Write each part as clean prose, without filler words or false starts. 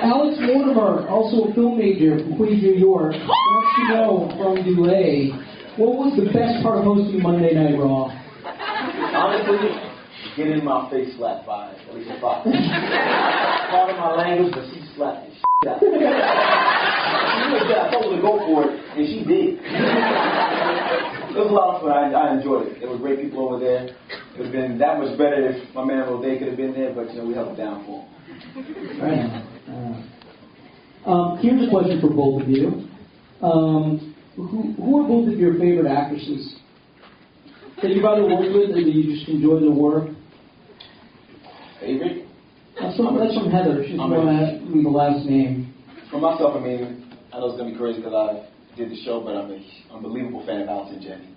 Alex Mortimer, also a film major from Queens, New York, wants to know from Delay, what was the best part of hosting Monday Night Raw? Honestly, getting my face slapped by Alicia Fox. Part of my language, but she slapped the shit out of me. I told her to go for it, and she did. It was a lot of fun. I enjoyed it. There were great people over there. It would have been that much better if my man Rodé could have been there, but we held it down for him. Right. Here's a question for both of you. Who are both of your favorite actresses that you've either worked with or that you just enjoy their work? Favorite? That's from Heather. She's going to leave the last name. For myself, I know it's going to be crazy because I did the show, but I'm an unbelievable fan of Allison Janney.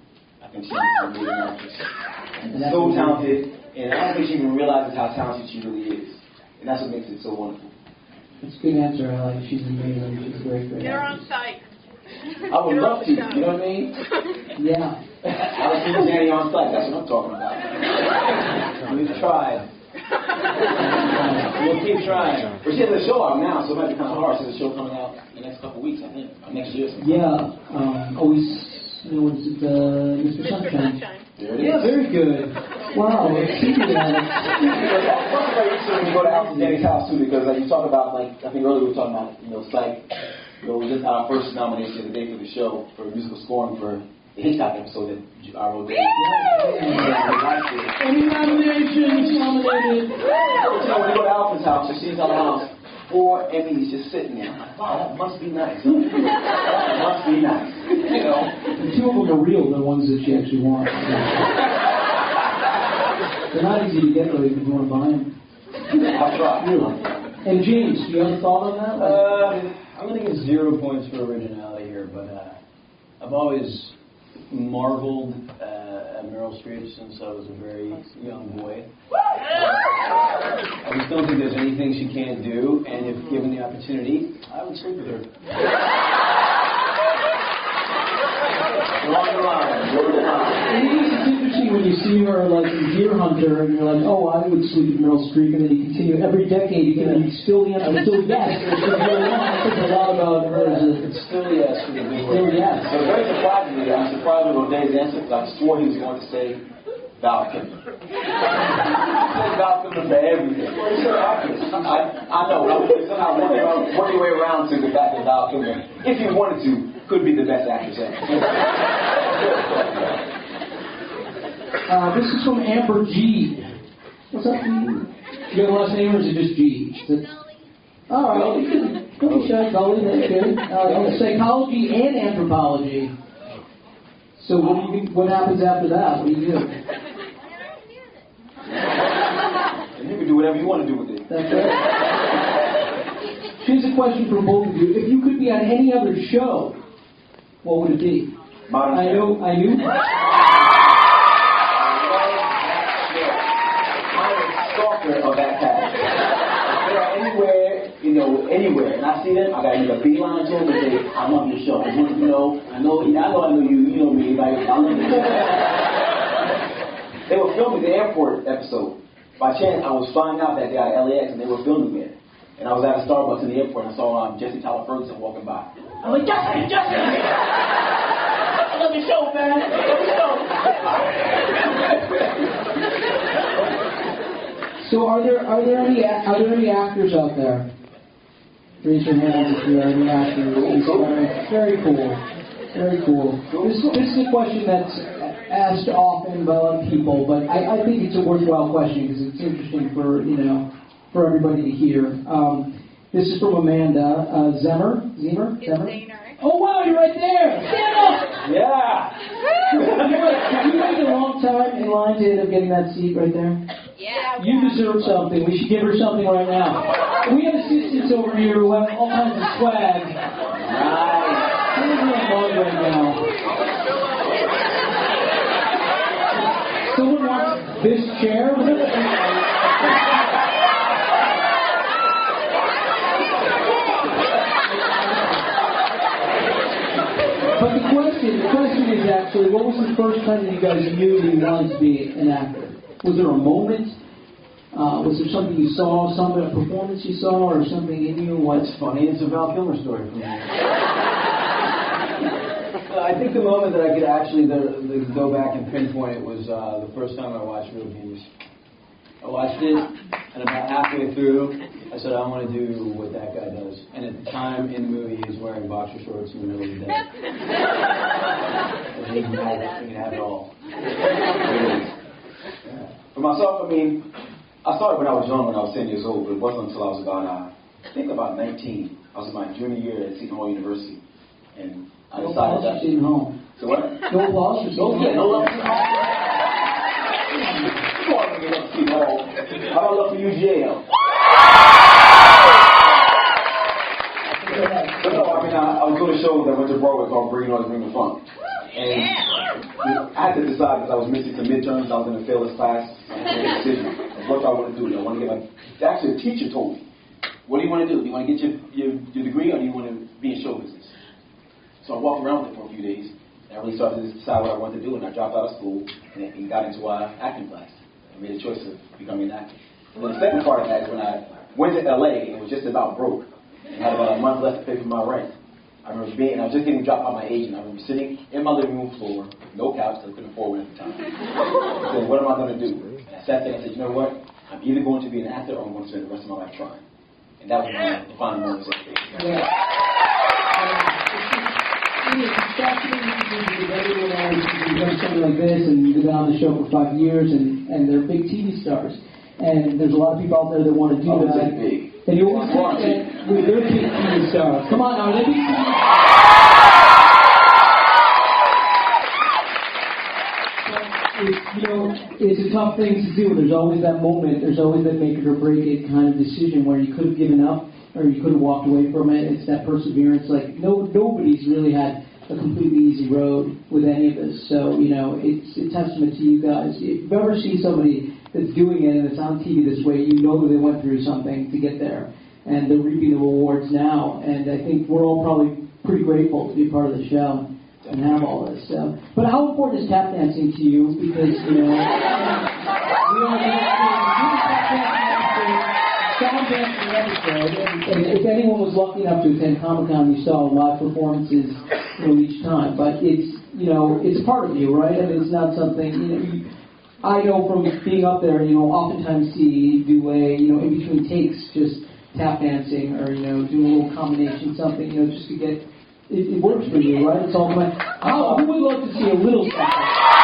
I think she's an amazing actress. And so talented, and I don't think she even realizes how talented she really is. And that's what makes it so wonderful. That's a good answer, Alex. She's amazing. She's a great Get her actress. on site. I would love to, you know what I mean? Yeah. Allison Janney on site, that's what I'm talking about. We've tried. We'll keep trying. But she has a show out now, so it might be kind of hard. She has a show coming out in the next couple of weeks, I think. Or next year. Yeah. Mr. Sunshine. There it is. Yeah, very good. Wow. Speaking of that, It's very interesting when you go to Allison Janney's house, too, because you talk about, I think earlier we were talking about, Psych. We just had our first nomination the day for the show for musical scoring for the Hitchcock episode that I wrote. any nominations nominated? When you go to Alfred's house, you see his house, 4 Emmys just sitting there. I'm like, wow, that must be nice. That must be nice. The 2 of them are real, the ones that she actually wants. They're not easy to get, though, if you want to buy them. I'll try. Really. And James, do you have a thought on that? I'm going to give 0 points for originality here, but I've always marveled at Meryl Streep since I was a very young boy. I just don't think there's anything she can't do, and if given the opportunity, I would sleep with her. It's interesting when you see her in Deer Hunter, and you're like, oh, I would sleep with Meryl Streep, and then you continue every decade, you can still the answer, still yes. It's a lot about her. It's still yes for the big Still yes. So very surprisingly, I'm surprised with Roday's answer because I swore he was going to say Val Kilmer. He said Val Kilmer for everything. Well, he's her actress. I know. I would somehow work your way around to the fact that Val Kilmer, if you wanted to, could be the best actress ever. This is from Amber G. What's up, G? You got a last name or is it just G? All right. Don't be shy, Gully. That's good. Psychology and anthropology. So what happens after that? What do you do? And you can do whatever you want to do with it. That's right. Here's a question for both of you. If you could be on any other show, what would it be? Modern I knew. I'm a stalker of that cast. If they're anywhere, and I see them, I got to make a beeline to them and say, I love your show. I want you to know, I know you, you know me, like, I love you. They were filming the airport episode. By chance, I was flying out that day out of LAX, and they were filming it. And I was at a Starbucks in the airport, and I saw Jesse Tyler Ferguson walking by. I'm like, Jesse! I love your show, man. I love your show. So are there any actors out there? Raise your hand if you are any actors. Very cool. Very cool. This is a question that's asked often by a lot of people, but I think it's a worthwhile question because it's interesting for everybody to hear. This is from Amanda Zemmer. Oh wow, you're right there. Stand up. Yeah. Have you waited a long time in line to end up getting that seat right there? Yeah. You deserve something. We should give her something right now. We have assistants over here who have all kinds of swag. Nice. Who's my mug right now? Someone wants this chair? But the question is actually, what was the first time that you guys knew that you wanted to be an actor? Was there a moment? Was there something you saw, a performance you saw, or something in you? What's funny? It's a Val Kilmer story for me. I think the moment that I could actually go back and pinpoint it was the first time I watched Real Genius. I watched it, and about halfway through, I said, I want to do what that guy does. And at the time in the movie, he was wearing boxer shorts in the middle of the day. And he can have it all. For myself, I mean, I started when I was young, when I was 10 years old, but it wasn't until I was about, I think about 19. I was in my junior year at Seton Hall University. And I decided that... Seton Hall. So what? No applause for Seton Hall. Yeah, no love for Seton Hall. Come on, get up to Seton Hall. How about love for UGA? But no, I mean, I was doing a show that went to Broadway called Bring Noise, Bring the Funk. And I had to decide because I was missing some midterms, I was in a failless class. I had to make a decision of what I want to do. I want to get actually, a teacher told me, what do you want to do? Do you want to get your degree, or do you want to be in show business? So I walked around with it for a few days, and I really started to decide what I wanted to do, and I dropped out of school and got into acting class. I made a choice of becoming an actor. And the second part of that is when I went to LA, and it was just about broke, and had about a month left to pay for my rent. I remember I was just getting dropped by my agent. I remember sitting in my living room floor, no couch, because I couldn't afford one at the time. I said, what am I going to do? And I sat there and I said, you know what? I'm either going to be an actor or I'm going to spend the rest of my life trying. And that was my defining moment. Yeah. It's fascinating to everyone else who's done something like this, and you've been on the show for 5 years, and they're big TV stars. And there's a lot of people out there that want to do that. Big. And you always think that they're big TV stars. Come on now, they're big TV stars. It's a tough thing to do. There's always that moment. There's always that make it or break it kind of decision where you could have given up or you could have walked away from it. It's that perseverance. Like nobody's really had a completely easy road with any of this. So it's a testament to you guys. If you've ever seen somebody that's doing it and it's on TV this way, you know that they went through something to get there, and they're reaping the rewards now. And I think we're all probably pretty grateful to be part of the show and have all this. So, but how important is tap dancing to you? Because we all sound dancing episode, and if anyone was lucky enough to attend Comic-Con, you saw live performances each time. But it's it's a part of you, right? I mean, it's not something I know from being up there. Oftentimes see do in between takes just tap dancing or do a little combination something just to get it works for you, right? It's all who would love to see a little something?